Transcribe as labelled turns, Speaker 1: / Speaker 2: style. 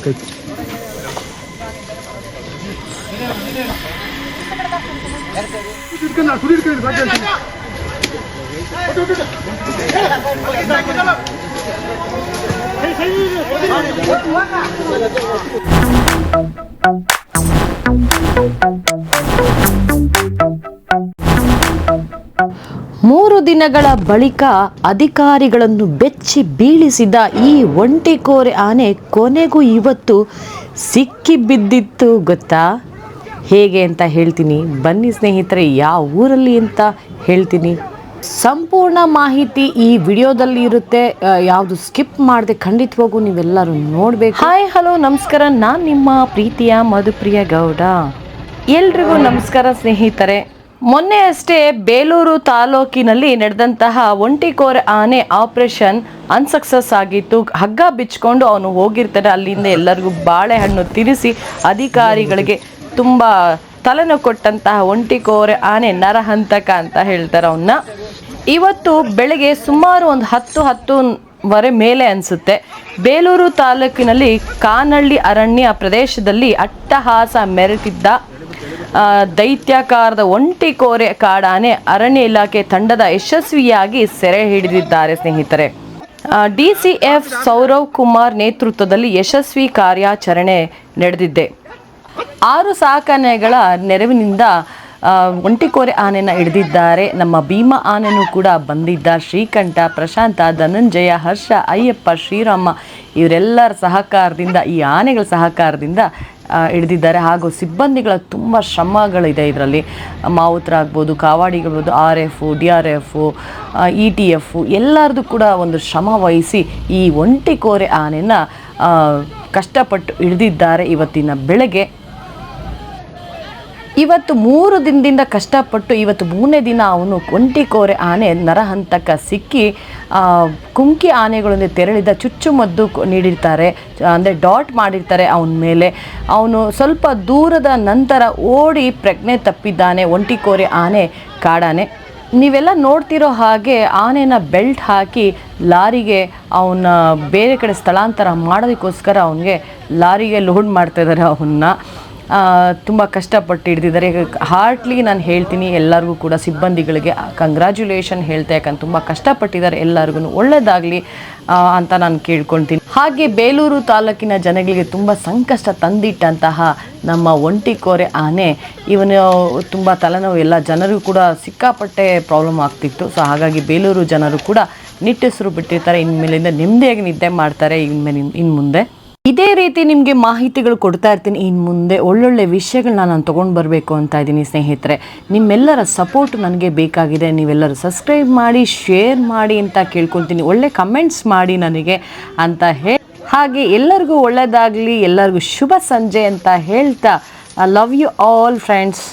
Speaker 1: ಸಾಕಾಯ್ತು.
Speaker 2: ಮೂರು ದಿನಗಳ ಬಳಿಕ ಅಧಿಕಾರಿಗಳನ್ನು ಬೆಚ್ಚಿ ಬೀಳಿಸಿದ ಈ ಒಂಟಿಕೋರೆ ಆನೆ ಕೊನೆಗೂ ಇವತ್ತು ಸಿಕ್ಕಿ ಬಿದ್ದಿತ್ತು ಗೊತ್ತಾ? ಹೇಗೆ ಅಂತ ಹೇಳ್ತೀನಿ ಬನ್ನಿ ಸ್ನೇಹಿತರೆ, ಯಾವ ಊರಲ್ಲಿ ಅಂತ ಹೇಳ್ತೀನಿ. ಸಂಪೂರ್ಣ ಮಾಹಿತಿ ಈ ವಿಡಿಯೋದಲ್ಲಿ ಇರುತ್ತೆ, ಯಾವುದು ಸ್ಕಿಪ್ ಮಾಡದೆ ಖಂಡಿತವಾಗೂ ನೀವೆಲ್ಲರೂ ನೋಡಬೇಕು. ಹಾಯ್ ಹಲೋ ನಮಸ್ಕಾರ, ನಾನು ನಿಮ್ಮ ಪ್ರೀತಿಯ ಮಧುಪ್ರಿಯ ಗೌಡ. ಎಲ್ರಿಗೂ ನಮಸ್ಕಾರ ಸ್ನೇಹಿತರೆ. ಮೊನ್ನೆ ಅಷ್ಟೇ ಬೇಲೂರು ತಾಲೂಕಿನಲ್ಲಿ ನಡೆದಂತಹ ಒಂಟಿಕೋರೆ ಆನೆ ಆಪರೇಷನ್ ಅನ್ಸಕ್ಸಸ್ ಆಗಿತ್ತು. ಹಗ್ಗ ಬಿಚ್ಕೊಂಡು ಅವನು ಹೋಗಿರ್ತಾನೆ. ಅಲ್ಲಿಂದ ಎಲ್ಲರಿಗೂ ಬಾಳೆಹಣ್ಣು ತಿನ್ನಿಸಿ ಅಧಿಕಾರಿಗಳಿಗೆ ತುಂಬ ತಲೆನೋವು ಕೊಟ್ಟಂತಹ ಒಂಟಿಕೋರೆ ಆನೆ ನರಹಂತಕ ಅಂತ ಹೇಳ್ತಾರೆ ಅವನ್ನ. ಇವತ್ತು ಬೆಳಗ್ಗೆ ಸುಮಾರು ಒಂದು 10:10 ಮೇಲೆ ಅನಿಸುತ್ತೆ, ಬೇಲೂರು ತಾಲೂಕಿನಲ್ಲಿ ಕಾನಹಳ್ಳಿ ಅರಣ್ಯ ಪ್ರದೇಶದಲ್ಲಿ ಅಟ್ಟಹಾಸ ಮೆರೆತಿದ್ದ ದೈತ್ಯಾಕಾರದ ಒಂಟಿಕೋರೆ ಕಾಡಾನೆ ಅರಣ್ಯ ಇಲಾಖೆ ತಂಡದ ಯಶಸ್ವಿಯಾಗಿ ಸೆರೆ ಹಿಡಿದಿದ್ದಾರೆ ಸ್ನೇಹಿತರೆ. DCF ಸೌರವ್ ಕುಮಾರ್ ನೇತೃತ್ವದಲ್ಲಿ ಯಶಸ್ವಿ ಕಾರ್ಯಾಚರಣೆ ನಡೆದಿದೆ. 6 ಸಾಕಾನೆಗಳ ನೆರವಿನಿಂದ ಒಂಟಿಕೋರೆ ಆನೆನ ಹಿಡಿದಿದ್ದಾರೆ. ನಮ್ಮ ಭೀಮಾ ಆನೆನೂ ಕೂಡ ಬಂದಿದ್ದ. ಶ್ರೀಕಂಠ, ಪ್ರಶಾಂತ, ಧನಂಜಯ, ಹರ್ಷ, ಅಯ್ಯಪ್ಪ, ಶ್ರೀರಾಮ ಇವರೆಲ್ಲರ ಸಹಕಾರದಿಂದ, ಈ ಆನೆಗಳ ಸಹಕಾರದಿಂದ ಹಿಡಿದಿದ್ದಾರೆ. ಹಾಗೂ ಸಿಬ್ಬಂದಿಗಳ ತುಂಬ ಶ್ರಮಗಳಿದೆ ಇದರಲ್ಲಿ. ಮಾವುತರ ಆಗ್ಬೋದು, ಕಾವಾಡಿಗಳಾಗ್ಬೋದು, RF, DRF, ETF ಎಲ್ಲರದು ಕೂಡ ಒಂದು ಶ್ರಮ ವಹಿಸಿ ಈ ಒಂಟಿಕೋರೆ ಆನೆನ ಕಷ್ಟಪಟ್ಟು ಹಿಡಿದಿದ್ದಾರೆ. ಇವತ್ತಿನ ಬೆಳಗ್ಗೆ ಇವತ್ತು 3 ದಿನದಿಂದ ಕಷ್ಟಪಟ್ಟು ಇವತ್ತು 3ನೇ ದಿನ ಅವನು ಒಂಟಿಕೋರೆ ಆನೆ ನರಹಂತಕ ಸಿಕ್ಕಿ ಕುಂಕಿ ಆನೆಗಳೊಂದಿಗೆ ತೆರಳಿದ ಚುಚ್ಚುಮದ್ದು ನೀಡಿರ್ತಾರೆ, ಅಂದರೆ ಡಾಟ್ ಮಾಡಿರ್ತಾರೆ ಅವನ ಮೇಲೆ. ಅವನು ಸ್ವಲ್ಪ ದೂರದ ನಂತರ ಓಡಿ ಪ್ರಜ್ಞೆ ತಪ್ಪಿದ್ದಾನೆ ಒಂಟಿಕೋರೆ ಆನೆ ಕಾಡಾನೆ. ನೀವೆಲ್ಲ ನೋಡ್ತಿರೋ ಹಾಗೆ ಆನೆನ ಬೆಲ್ಟ್ ಹಾಕಿ ಲಾರಿಗೆ ಅವನ್ನ ಬೇರೆ ಕಡೆ ಸ್ಥಳಾಂತರ ಮಾಡೋದಕ್ಕೋಸ್ಕರ ಅವನಿಗೆ ಲಾರಿಗೆ ಲೋಡ್ ಮಾಡ್ತಾ ಇದ್ದಾರೆ. ಅವನ್ನ ತುಂಬ ಕಷ್ಟಪಟ್ಟು ಹಿಡಿದಿದ್ದಾರೆ. ಹಾರ್ಟ್ಲಿ ನಾನು ಹೇಳ್ತೀನಿ ಎಲ್ಲರಿಗೂ ಕೂಡ ಸಿಬ್ಬಂದಿಗಳಿಗೆ ಕಂಗ್ರ್ಯಾಚುಲೇಷನ್ ಹೇಳ್ತಾ, ಯಾಕಂದ್ರೆ ತುಂಬ ಕಷ್ಟಪಟ್ಟಿದ್ದಾರೆ. ಎಲ್ಲರಿಗೂ ಒಳ್ಳೆಯದಾಗಲಿ ಅಂತ ನಾನು ಕೇಳ್ಕೊಳ್ತೀನಿ. ಹಾಗೆ ಬೇಲೂರು ತಾಲೂಕಿನ ಜನಗಳಿಗೆ ತುಂಬ ಸಂಕಷ್ಟ ತಂದಿಟ್ಟಂತಹ ನಮ್ಮ ಒಂಟಿಕೋರೆ ಆನೆ ಇವನು ತುಂಬ ತಲೆನೋವು, ಎಲ್ಲ ಜನರಿಗೂ ಕೂಡ ಸಿಕ್ಕಾಪಟ್ಟೆ ಪ್ರಾಬ್ಲಮ್ ಆಗ್ತಿತ್ತು. ಸೊ ಹಾಗಾಗಿ ಬೇಲೂರು ಜನರು ಕೂಡ ನಿಟ್ಟುಸಿರು ಬಿಟ್ಟಿರ್ತಾರೆ. ಇನ್ಮೇಲಿಂದ ನೆಮ್ಮದಿಯಾಗಿ ನಿದ್ದೆ ಮಾಡ್ತಾರೆ. ಇನ್ನು ಮುಂದೆ ಇದೇ ರೀತಿ ನಿಮಗೆ ಮಾಹಿತಿಗಳು ಕೊಡ್ತಾ ಇರ್ತೀನಿ. ಇನ್ನು ಮುಂದೆ ಒಳ್ಳೊಳ್ಳೆ ವಿಷಯಗಳನ್ನ ನಾನು ತೊಗೊಂಡು ಬರಬೇಕು ಅಂತ ಇದ್ದೀನಿ ಸ್ನೇಹಿತರೆ. ನಿಮ್ಮೆಲ್ಲರ ಸಪೋರ್ಟ್ ನನಗೆ ಬೇಕಾಗಿದೆ. ನೀವೆಲ್ಲರೂ ಸಬ್ಸ್ಕ್ರೈಬ್ ಮಾಡಿ, ಶೇರ್ ಮಾಡಿ ಅಂತ ಕೇಳ್ಕೊಳ್ತೀನಿ. ಒಳ್ಳೆ ಕಮೆಂಟ್ಸ್ ಮಾಡಿ ನನಗೆ ಅಂತ ಹಾಗೆ ಎಲ್ಲರಿಗೂ ಒಳ್ಳೆಯದಾಗಲಿ, ಎಲ್ಲರಿಗೂ ಶುಭ ಸಂಜೆ ಅಂತ ಹೇಳ್ತಾ, I love you all friends.